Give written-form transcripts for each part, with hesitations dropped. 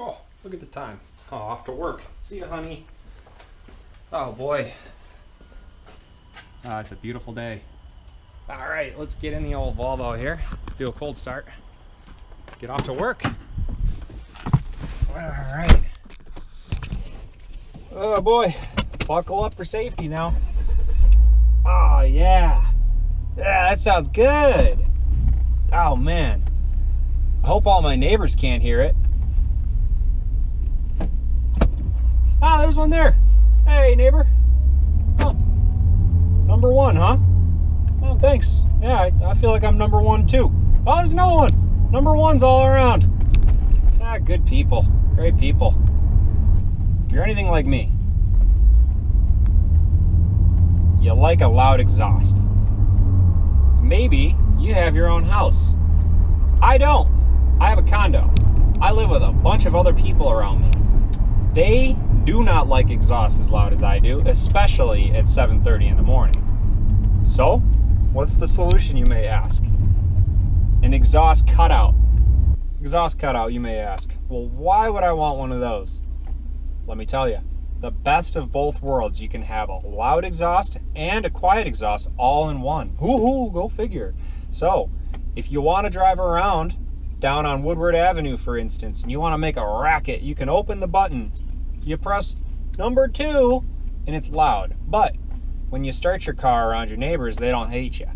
Oh, look at the time. Oh, off to work. See ya, honey. Oh boy. It's a beautiful day. All right, let's get in the old Volvo here. Do a cold start. Get off to work. All right. Oh boy, buckle up for safety now. Oh yeah. Yeah, that sounds good. Oh man. I hope all my neighbors can't hear it. Ah, there's one there. Hey, neighbor. Oh, number one, huh? Oh, thanks. Yeah, I feel like I'm number one too. Oh, there's another one. Number ones all around. Ah, good people. Great people. If you're anything like me, you like a loud exhaust. Maybe you have your own house. I don't. I have a condo. I live with a bunch of other people around me. They do not like exhaust as loud as I do, especially at 7:30 in the morning. So, what's the solution, you may ask? An exhaust cutout. Exhaust cutout, you may ask. Well, why would I want one of those? Let me tell you. The best of both worlds. You can have a loud exhaust and a quiet exhaust all in one. Hoo-hoo, go figure. So, if you want to drive around down on Woodward Avenue, for instance, and you want to make a racket, you can open the button. You press number 2, and it's loud. But when you start your car around your neighbors, they don't hate you.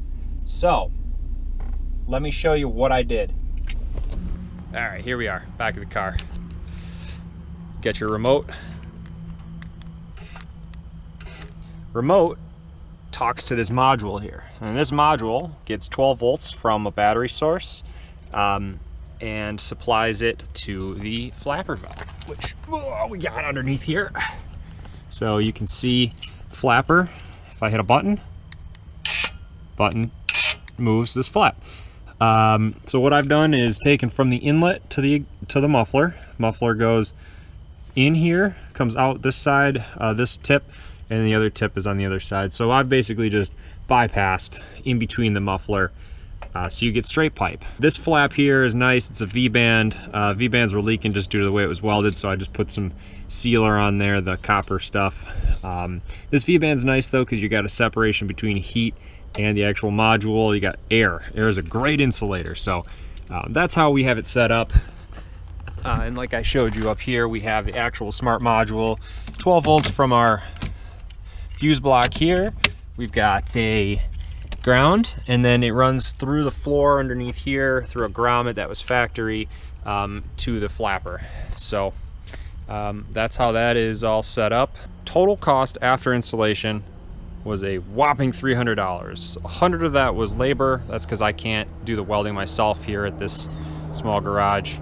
So, let me show you what I did. All right, here we are, back of the car. Get your remote. Remote talks to this module here, and this module gets 12 volts from a battery source and supplies it to the flapper valve, which we got underneath here. So you can see flapper. If I hit a button moves this flap. So what I've done is taken from the inlet to the muffler. Muffler goes in here, comes out this side, this tip, and the other tip is on the other side. So I've basically just bypassed in between the muffler, so you get straight pipe. This flap here is nice. It's a V-band. V-bands were leaking just due to the way it was welded, so I just put some sealer on there, the copper stuff. This V-band's nice though, because you got a separation between heat and the actual module. You got air. Air is a great insulator. So that's how we have it set up. And like I showed you up here, we have the actual smart module, 12 volts from our fuse block here. We've got a ground, and then it runs through the floor underneath here through a grommet that was factory to the flapper. So that's how that is all set up. Total cost after installation was a whopping $300. $100 of that was labor. That's because I can't do the welding myself here at this small garage.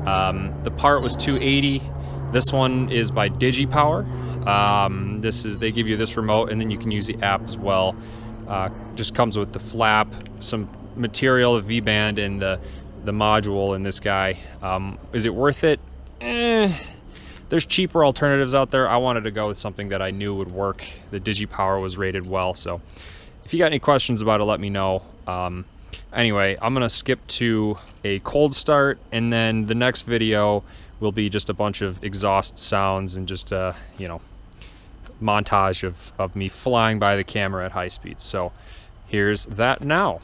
The part was $280. This one is by DigiPower. They give you this remote, and then you can use the app as well. Just comes with the flap, some material, a V-band, and the module in this guy. Is it worth it? There's cheaper alternatives out there. I wanted to go with something that I knew would work. The DigiPower was rated well, so if you got any questions about it, let me know. Anyway, I'm gonna skip to a cold start, and then the next video will be just a bunch of exhaust sounds and just montage of me flying by the camera at high speeds. So here's that now.